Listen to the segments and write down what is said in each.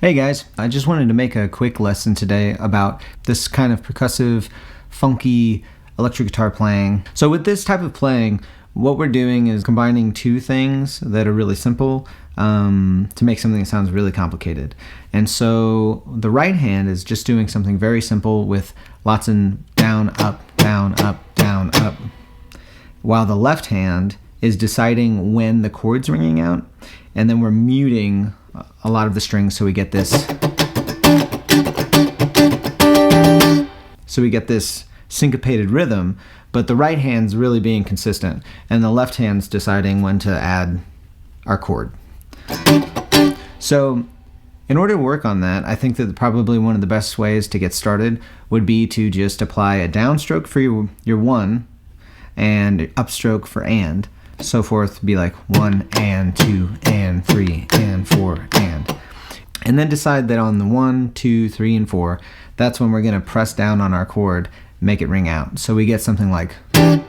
Hey guys, I just wanted to make a quick lesson today about this kind of percussive, funky electric guitar playing. So with this type of playing, what we're doing is combining two things that are really simple to make something that sounds really complicated. And so the right hand is just doing something very simple with lots of down, up, down, up, down, up. While the left hand is deciding when the chord's ringing out, and then we're muting a lot of the strings so we get this. So we get this syncopated rhythm, but the right hand's really being consistent, and the left hand's deciding when to add our chord. So in order to work on that, I think that probably one of the best ways to get started would be to just apply a downstroke for your one and upstroke for and. So forth, be like 1 and 2 and 3 and 4 and then decide that on the 1, 2, 3, and 4, that's when we're going to press down on our chord, make it ring out. So we get something like, and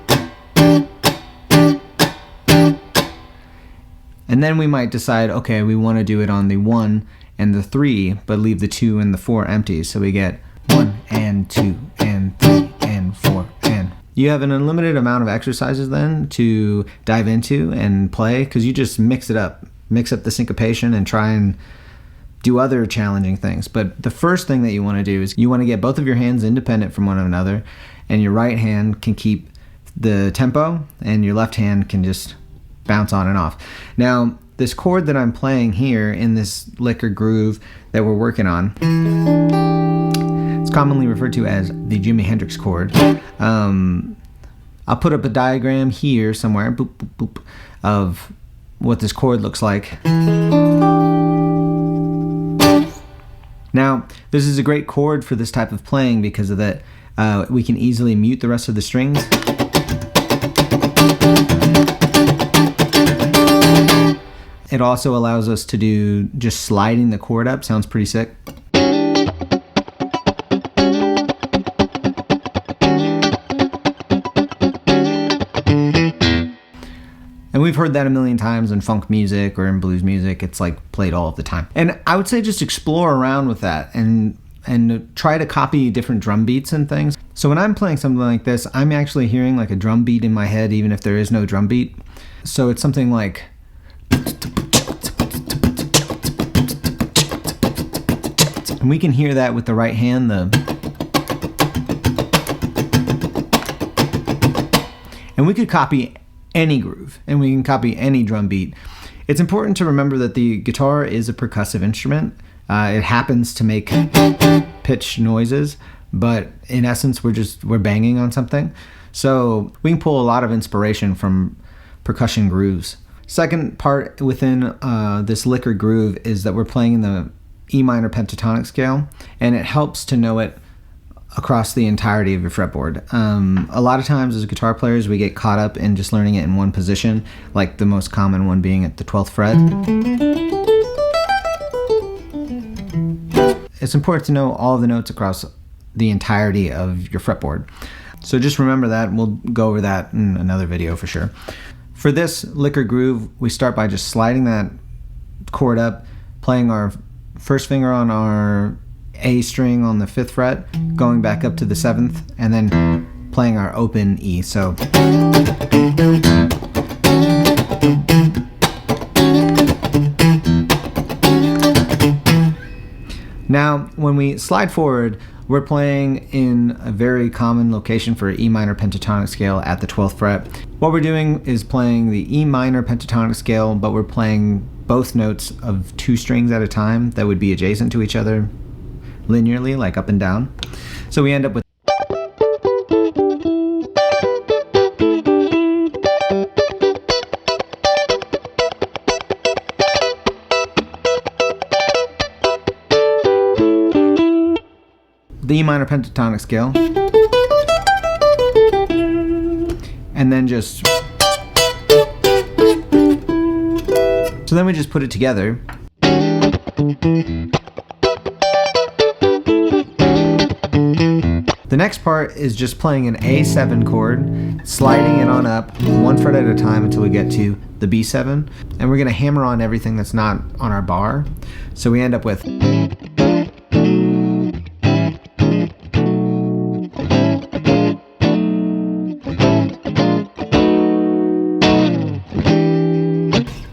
then we might decide, okay, we want to do it on the 1 and the 3, but leave the 2 and the 4 empty. So we get 1 and 2 and 3 and 4 and. You have an unlimited amount of exercises then to dive into and play, because you just mix it up. Mix up the syncopation and try and do other challenging things. But the first thing that you want to do is you want to get both of your hands independent from one another, and your right hand can keep the tempo and your left hand can just bounce on and off. Now, this chord that I'm playing here in this lick or groove that we're working on, it's commonly referred to as the Jimi Hendrix chord. I'll put up a diagram here somewhere, boop, boop, boop, of what this chord looks like. Now, this is a great chord for this type of playing because of that we can easily mute the rest of the strings. It also allows us to do just sliding the chord up. Sounds pretty sick. And we've heard that a million times in funk music or in blues music. It's like played all of the time. And I would say just explore around with that and try to copy different drum beats and things. So when I'm playing something like this, I'm actually hearing like a drum beat in my head, even if there is no drum beat. So it's something like, and we can hear that with the right hand, and we could copy any groove, and we can copy any drum beat. It's important to remember that the guitar is a percussive instrument. It happens to make pitch noises, but in essence, we're banging on something. So we can pull a lot of inspiration from percussion grooves. Second part within this lick or groove is that we're playing in the E minor pentatonic scale, and it helps to know it across the entirety of your fretboard. A lot of times as guitar players, we get caught up in just learning it in one position, like the most common one being at the 12th fret. It's important to know all of the notes across the entirety of your fretboard. So just remember that, and we'll go over that in another video for sure. For this lick or groove, we start by just sliding that chord up, playing our first finger on our A string on the 5th fret, going back up to the 7th, and then playing our open E. So now when we slide forward, we're playing in a very common location for E minor pentatonic scale at the 12th fret. What we're doing is playing the E minor pentatonic scale, but we're playing both notes of 2 strings at a time that would be adjacent to each other linearly, like up and down. So we end up with the E minor pentatonic scale, and then just, so then we just put it together. The next part is just playing an A7 chord, sliding it on up 1 fret at a time until we get to the B7, and we're going to hammer on everything that's not on our bar. So we end up with and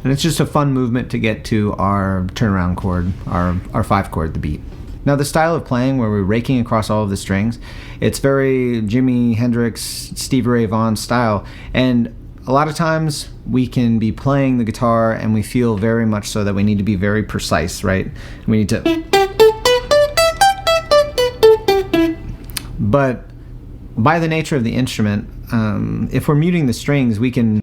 it's just a fun movement to get to our turnaround chord, our 5 chord, the beat. Now the style of playing where we're raking across all of the strings, it's very Jimi, Hendrix, Stevie Ray Vaughan style, and a lot of times we can be playing the guitar and we feel very much so that we need to be very precise, right? We need to... But by the nature of the instrument, if we're muting the strings, we can...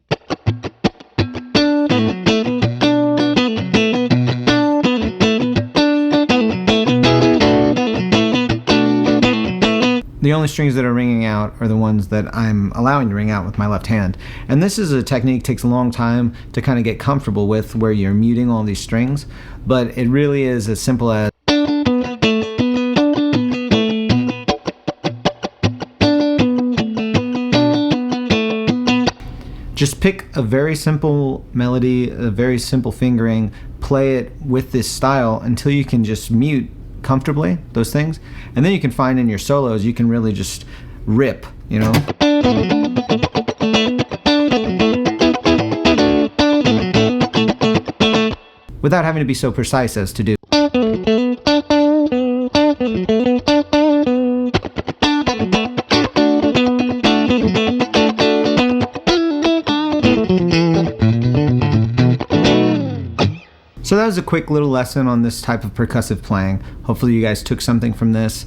The only strings that are ringing out are the ones that I'm allowing to ring out with my left hand. And this is a technique that takes a long time to kind of get comfortable with, where you're muting all these strings, but it really is as simple as just pick a very simple melody, a very simple fingering, play it with this style until you can just mute comfortably those things, and then you can find in your solos you can really just rip, you know. Without having to be so precise as to do. So that was a quick little lesson on this type of percussive playing. Hopefully you guys took something from this.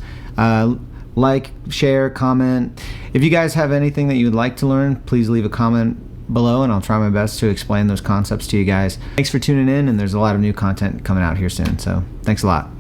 Like, share, comment. If you guys have anything that you would like to learn, please leave a comment below and I'll try my best to explain those concepts to you guys. Thanks for tuning in, and there's a lot of new content coming out here soon, so thanks a lot.